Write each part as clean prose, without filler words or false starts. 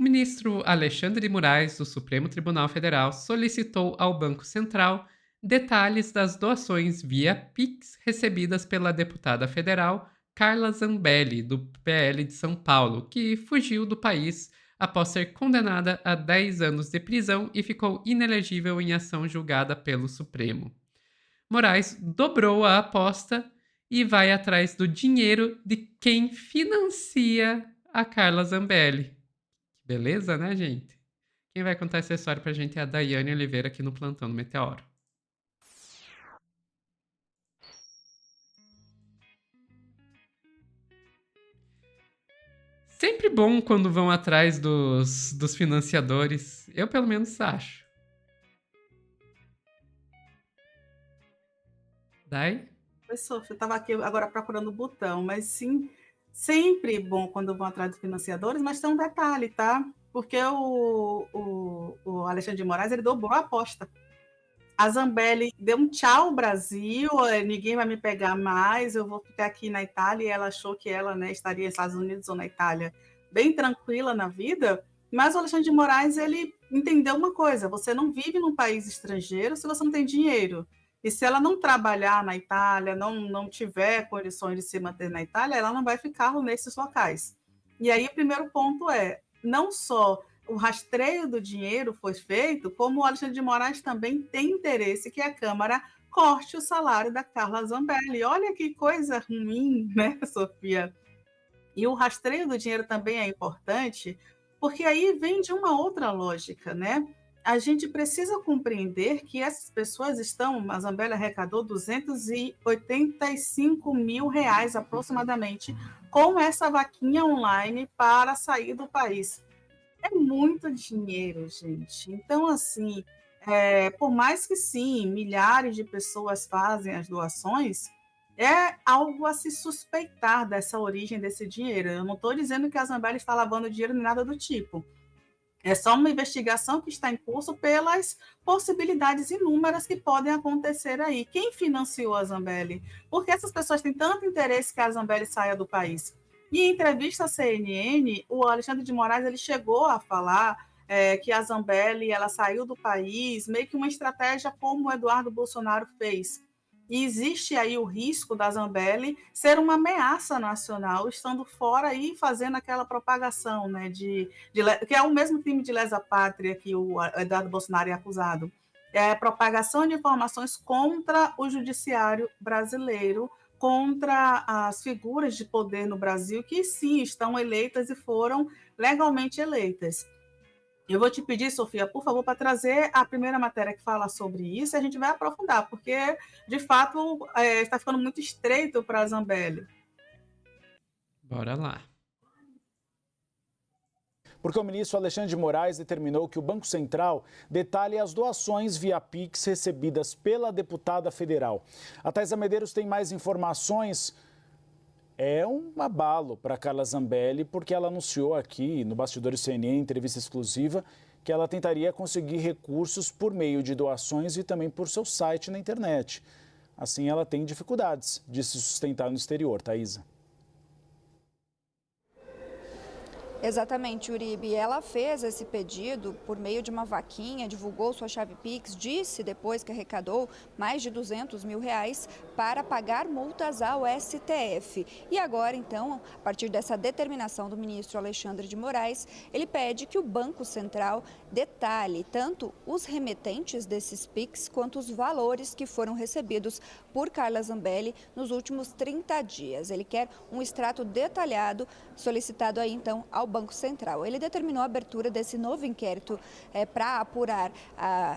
O ministro Alexandre de Moraes, do Supremo Tribunal Federal, solicitou ao Banco Central detalhes das doações via Pix recebidas pela deputada federal Carla Zambelli, do PL de São Paulo, que fugiu do país após ser condenada a 10 anos de prisão e ficou inelegível em ação julgada pelo Supremo. Moraes dobrou a aposta e vai atrás do dinheiro de quem financia a Carla Zambelli. Beleza, né, gente? Quem vai contar essa história pra gente é a Daiane Oliveira aqui no Plantão do Meteoro. Sempre bom quando vão atrás dos financiadores. Eu, pelo menos, acho. Dai? Oi, Sofia, eu estava aqui agora procurando o botão, mas sim, sempre bom quando vão atrás de financiadores, mas tem um detalhe, tá? Porque o Alexandre de Moraes, ele dobrou a aposta. A Zambelli deu um tchau Brasil, ninguém vai me pegar mais, eu vou ficar aqui na Itália, e ela achou que ela, né, estaria nos Estados Unidos ou na Itália bem tranquila na vida, mas o Alexandre de Moraes, ele entendeu uma coisa, você não vive num país estrangeiro se você não tem dinheiro. E se ela não trabalhar na Itália, não tiver condições de se manter na Itália, ela não vai ficar nesses locais. E aí o primeiro ponto é, não só o rastreio do dinheiro foi feito, como o Alexandre de Moraes também tem interesse que a Câmara corte o salário da Carla Zambelli. Olha que coisa ruim, né, Sofia? E o rastreio do dinheiro também é importante, porque aí vem de uma outra lógica, né? A gente precisa compreender que essas pessoas estão, a Zambelli arrecadou 285 mil reais aproximadamente com essa vaquinha online para sair do país. É muito dinheiro, gente. Então, assim, por mais que sim, milhares de pessoas fazem as doações, é algo a se suspeitar dessa origem desse dinheiro. Eu não estou dizendo que a Zambelli está lavando dinheiro nem nada do tipo. É só uma investigação que está em curso pelas possibilidades inúmeras que podem acontecer aí. Quem financiou a Zambelli? Porque essas pessoas têm tanto interesse que a Zambelli saia do país. E em entrevista à CNN, o Alexandre de Moraes ele chegou a falar que a Zambelli ela saiu do país, meio que uma estratégia como o Eduardo Bolsonaro fez. E existe aí o risco da Zambelli ser uma ameaça nacional, estando fora e fazendo aquela propagação, né, que é o mesmo crime de lesa pátria que o Eduardo Bolsonaro é acusado. É a propagação de informações contra o judiciário brasileiro, contra as figuras de poder no Brasil, que sim, estão eleitas e foram legalmente eleitas. Eu vou te pedir, Sofia, por favor, para trazer a primeira matéria que fala sobre isso, e a gente vai aprofundar, porque, de fato, está ficando muito estreito para a Zambelli. Bora lá. Porque o ministro Alexandre de Moraes determinou que o Banco Central detalhe as doações via Pix recebidas pela deputada federal. A Thaisa Medeiros tem mais informações. É um abalo para Carla Zambelli, porque ela anunciou aqui no Bastidores CNN, em entrevista exclusiva, que ela tentaria conseguir recursos por meio de doações e também por seu site na internet. Assim, ela tem dificuldades de se sustentar no exterior, Thaisa. Exatamente, Uribe. Ela fez esse pedido por meio de uma vaquinha, divulgou sua chave Pix, disse depois que arrecadou mais de 200 mil reais para pagar multas ao STF. E agora, então, a partir dessa determinação do ministro Alexandre de Moraes, ele pede que o Banco Central detalhe tanto os remetentes desses Pix quanto os valores que foram recebidos por Carla Zambelli nos últimos 30 dias. Ele quer um extrato detalhado solicitado aí, então, ao Banco Central. Ele determinou a abertura desse novo inquérito para apurar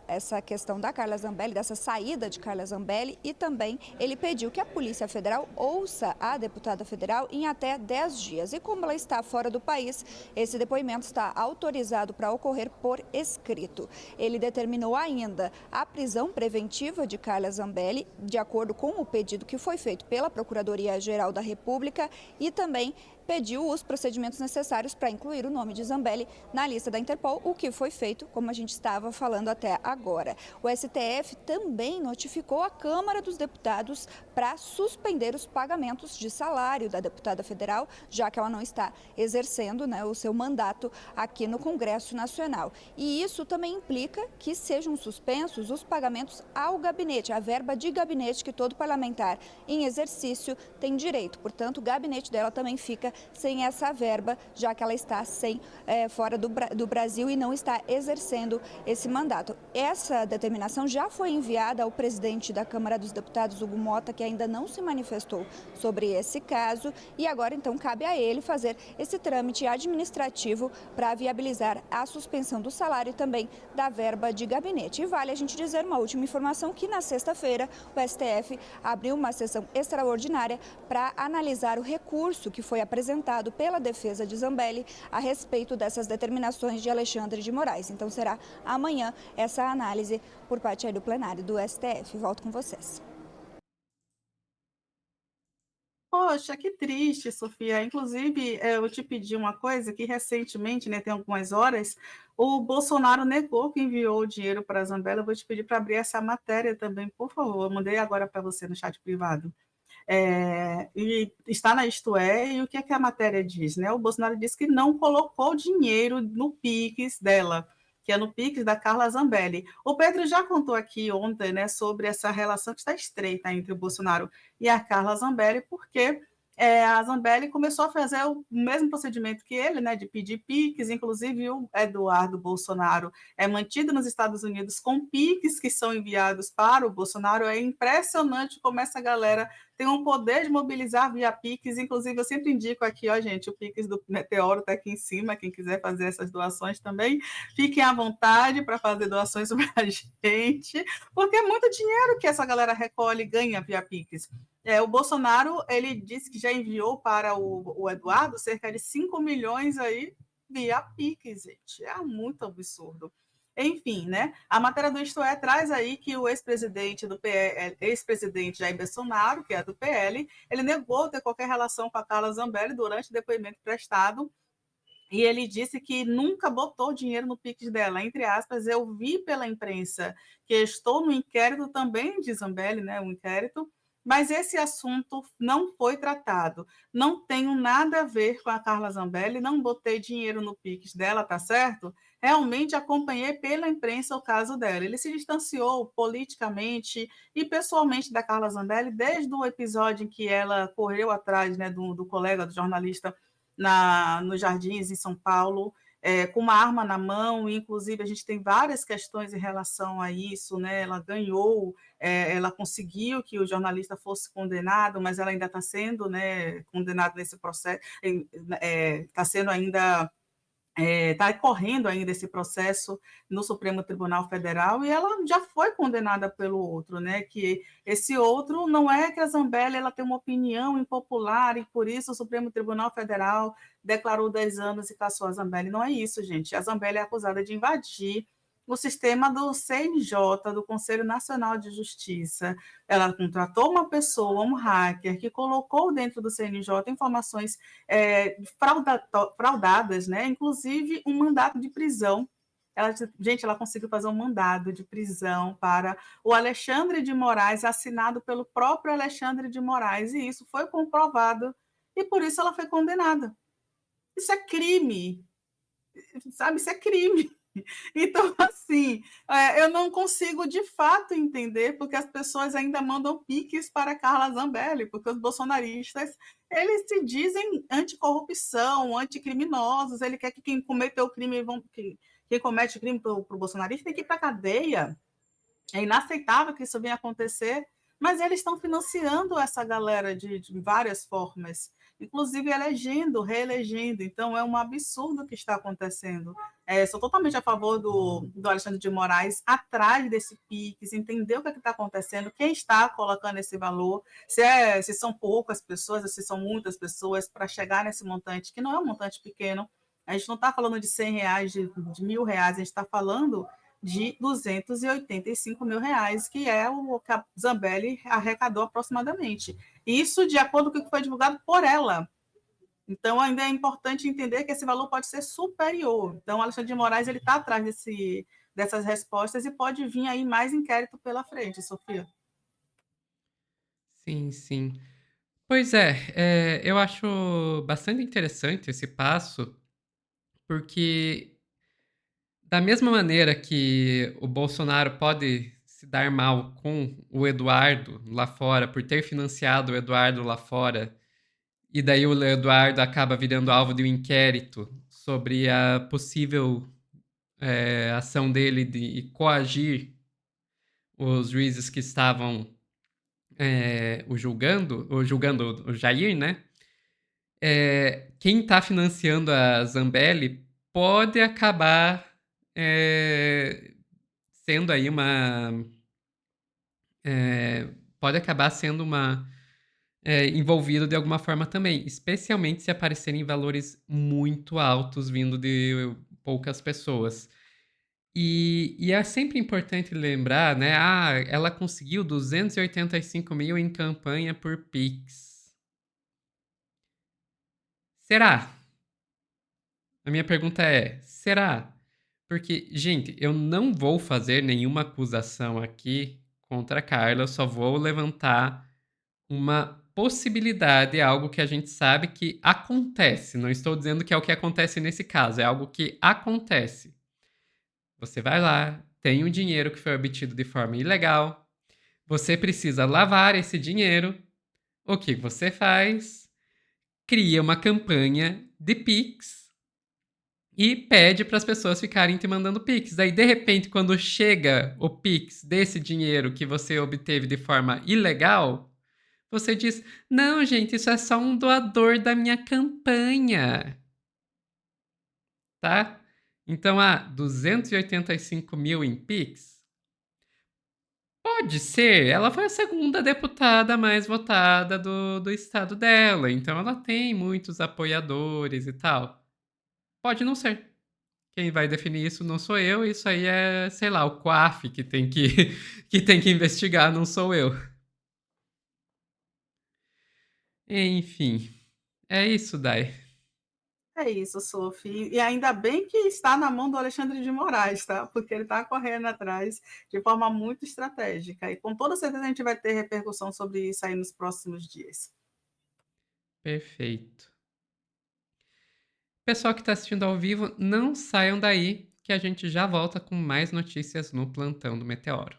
essa questão da Carla Zambelli, dessa saída de Carla Zambelli, e também ele pediu que a Polícia Federal ouça a deputada federal em até 10 dias. E como ela está fora do país, esse depoimento está autorizado para ocorrer por escrito. Ele determinou ainda a prisão preventiva de Carla Zambelli, de acordo com o pedido que foi feito pela Procuradoria-Geral da República, e também pediu os procedimentos necessários para incluir o nome de Zambelli na lista da Interpol, o que foi feito, como a gente estava falando até agora. O STF também notificou a Câmara dos Deputados para suspender os pagamentos de salário da deputada federal, já que ela não está exercendo, né, o seu mandato aqui no Congresso Nacional. E isso também implica que sejam suspensos os pagamentos ao gabinete, a verba de gabinete que todo parlamentar em exercício tem direito. Portanto, o gabinete dela também fica sem essa verba, já que ela está fora do Brasil e não está exercendo esse mandato. Essa determinação já foi enviada ao presidente da Câmara dos Deputados, Hugo Mota, que ainda não se manifestou sobre esse caso, e agora então cabe a ele fazer esse trâmite administrativo para viabilizar a suspensão do salário e também da verba de gabinete. E vale a gente dizer uma última informação, que na sexta-feira o STF abriu uma sessão extraordinária para analisar o recurso que foi apresentado pela defesa de Zambelli a respeito dessas determinações de Alexandre de Moraes. Então será amanhã essa análise por parte aí do plenário do STF. Volto com vocês. Poxa, que triste, Sofia. Inclusive, eu te pedi uma coisa que recentemente, né, tem algumas horas, o Bolsonaro negou que enviou o dinheiro para a Zambelli. Eu vou te pedir para abrir essa matéria também, por favor. Eu mandei agora para você no chat privado. E está na Isto É, e o que é que a matéria diz, né? O Bolsonaro disse que não colocou dinheiro no Pix dela, que é no Pix da Carla Zambelli. O Pedro já contou aqui ontem, né, sobre essa relação que está estreita entre o Bolsonaro e a Carla Zambelli, porque a Zambelli começou a fazer o mesmo procedimento que ele, né, de pedir Pix. Inclusive o Eduardo Bolsonaro é mantido nos Estados Unidos com Pix que são enviados para o Bolsonaro. É impressionante como essa galera tem um poder de mobilizar via Pix. Inclusive, eu sempre indico aqui, ó, gente, o Pix do Meteoro está aqui em cima, quem quiser fazer essas doações também, fiquem à vontade para fazer doações para a gente, porque é muito dinheiro que essa galera recolhe e ganha via Pix. O Bolsonaro, ele disse que já enviou para o Eduardo cerca de 5 milhões aí via Pix, gente. É muito absurdo. Enfim, né? A matéria do Isto É traz aí que o ex-presidente do PL, ex-presidente Jair Bolsonaro, que é do PL, ele negou ter qualquer relação com a Carla Zambelli durante o depoimento prestado, e ele disse que nunca botou dinheiro no Pix dela. Entre aspas, eu vi pela imprensa que estou no inquérito também de Zambelli, né? Um inquérito, mas esse assunto não foi tratado. Não tenho nada a ver com a Carla Zambelli, não botei dinheiro no Pix dela, tá certo? Realmente acompanhei pela imprensa o caso dela. Ele se distanciou politicamente e pessoalmente da Carla Zambelli desde o episódio em que ela correu atrás, né, do colega, do jornalista, nos Jardins, em São Paulo, com uma arma na mão. Inclusive a gente tem várias questões em relação a isso, né? Ela ganhou, ela conseguiu que o jornalista fosse condenado, mas ela ainda está sendo, né, condenada nesse processo, está sendo ainda está correndo ainda esse processo no Supremo Tribunal Federal, e ela já foi condenada pelo outro, né? Que esse outro não é que a Zambelli ela tem uma opinião impopular e por isso o Supremo Tribunal Federal declarou 10 anos e cassou a Zambelli. Não é isso, gente. A Zambelli é acusada de invadir o sistema do CNJ, do Conselho Nacional de Justiça. Ela contratou uma pessoa, um hacker, que colocou dentro do CNJ informações fraudadas, né? Inclusive um mandato de prisão. Ela conseguiu fazer um mandado de prisão para o Alexandre de Moraes, assinado pelo próprio Alexandre de Moraes, e isso foi comprovado, e por isso ela foi condenada. Isso é crime, sabe? Isso é crime. Então, assim, eu não consigo de fato entender porque as pessoas ainda mandam piques para Carla Zambelli, porque os bolsonaristas, eles se dizem anticorrupção, anticriminosos, ele quer que quem cometeu o crime, quem comete crime para o bolsonarista tem que ir para a cadeia. É inaceitável que isso venha acontecer, mas eles estão financiando essa galera de várias formas, inclusive elegendo, reelegendo. Então, é um absurdo o que está acontecendo. Sou totalmente a favor do Alexandre de Moraes atrás desse Pix, entender o que está acontecendo, quem está colocando esse valor, se são poucas pessoas, se são muitas pessoas, para chegar nesse montante, que não é um montante pequeno. A gente não está falando de R$100, de R$1.000, a gente está falando de R$285.000, que é o que a Zambelli arrecadou aproximadamente. Isso de acordo com o que foi divulgado por ela. Então, ainda é importante entender que esse valor pode ser superior. Então, o Alexandre de Moraes ele está atrás dessas respostas e pode vir aí mais inquérito pela frente, Sofia. Sim, sim. Pois é, eu acho bastante interessante esse passo, porque da mesma maneira que o Bolsonaro pode se dar mal com o Eduardo lá fora, por ter financiado o Eduardo lá fora, e daí o Eduardo acaba virando alvo de um inquérito sobre a possível ação dele de coagir os juízes que estavam julgando o Jair, né? Quem está financiando a Zambelli pode acabar sendo aí pode acabar sendo envolvido de alguma forma também, especialmente se aparecerem valores muito altos vindo de poucas pessoas. E é sempre importante lembrar, né? Ela conseguiu 285 mil em campanha por Pix. Será? A minha pergunta é: será? Porque, gente, eu não vou fazer nenhuma acusação aqui contra a Carla, eu só vou levantar uma possibilidade, algo que a gente sabe que acontece. Não estou dizendo que é o que acontece nesse caso, é algo que acontece. Você vai lá, tem um dinheiro que foi obtido de forma ilegal, você precisa lavar esse dinheiro. O que você faz? Cria uma campanha de Pix e pede para as pessoas ficarem te mandando Pix. Daí, de repente, quando chega o Pix desse dinheiro que você obteve de forma ilegal, você diz: não, gente, isso é só um doador da minha campanha, tá? Então, 285 mil em Pix? Pode ser. Ela foi a segunda deputada mais votada do estado dela, então ela tem muitos apoiadores e tal. Pode não ser. Quem vai definir isso não sou eu, isso aí é, sei lá, o COAF que tem que, que tem que investigar, não sou eu. Enfim, é isso, Dai. É isso, Sophie. E ainda bem que está na mão do Alexandre de Moraes, tá? Porque ele está correndo atrás de forma muito estratégica. E com toda certeza a gente vai ter repercussão sobre isso aí nos próximos dias. Perfeito. Pessoal que está assistindo ao vivo, não saiam daí, que a gente já volta com mais notícias no Plantão do Meteoro.